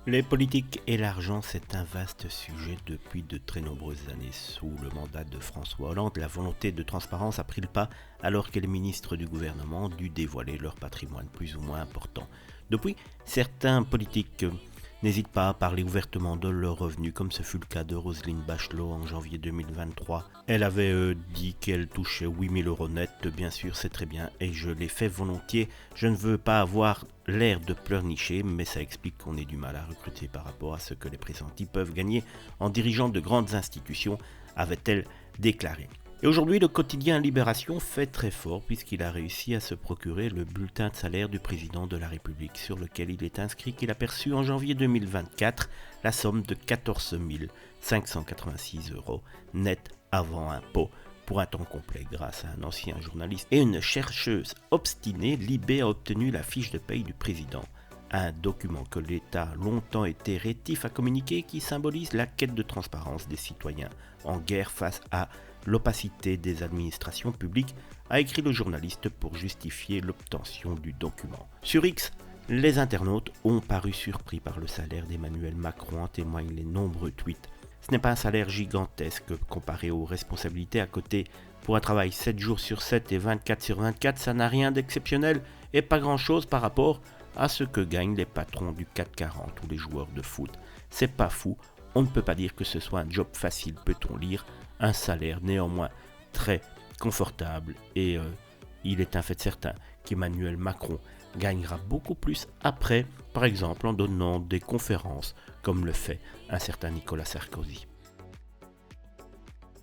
Les politiques et l'argent, c'est un vaste sujet depuis de très nombreuses années. Sous le mandat de François Hollande, la volonté de transparence a pris le pas alors que les ministres du gouvernement ont dû dévoiler leur patrimoine plus ou moins important. Depuis, certains politiques n'hésitent pas à parler ouvertement de leurs revenus, comme ce fut le cas de Roselyne Bachelot en janvier 2023. Elle avait dit qu'elle touchait 8 000 € net, bien sûr c'est très bien et je l'ai fait volontiers. Je ne veux pas avoir l'air de pleurnicher, mais ça explique qu'on ait du mal à recruter par rapport à ce que les pressentis peuvent gagner en dirigeant de grandes institutions, avait-elle déclaré. Et aujourd'hui, le quotidien Libération fait très fort puisqu'il a réussi à se procurer le bulletin de salaire du président de la République sur lequel il est inscrit qu'il a perçu en janvier 2024 la somme de 14 586 € net avant impôt pour un temps complet grâce à un ancien journaliste et une chercheuse obstinée. Libé a obtenu la fiche de paye du président. Un document que l'État a longtemps été rétif à communiquer qui symbolise la quête de transparence des citoyens en guerre face à l'opacité des administrations publiques, a écrit le journaliste pour justifier l'obtention du document. Sur X, les internautes ont paru surpris par le salaire d'Emmanuel Macron, en témoignent les nombreux tweets. Ce n'est pas un salaire gigantesque comparé aux responsabilités à côté. Pour un travail 7 jours sur 7 et 24 sur 24, ça n'a rien d'exceptionnel et pas grand chose par rapport à ce que gagnent les patrons du CAC 40 ou les joueurs de foot. C'est pas fou, on ne peut pas dire que ce soit un job facile, peut-on lire. Un salaire néanmoins très confortable et il est un fait certain qu'Emmanuel Macron gagnera beaucoup plus après, par exemple en donnant des conférences comme le fait un certain Nicolas Sarkozy.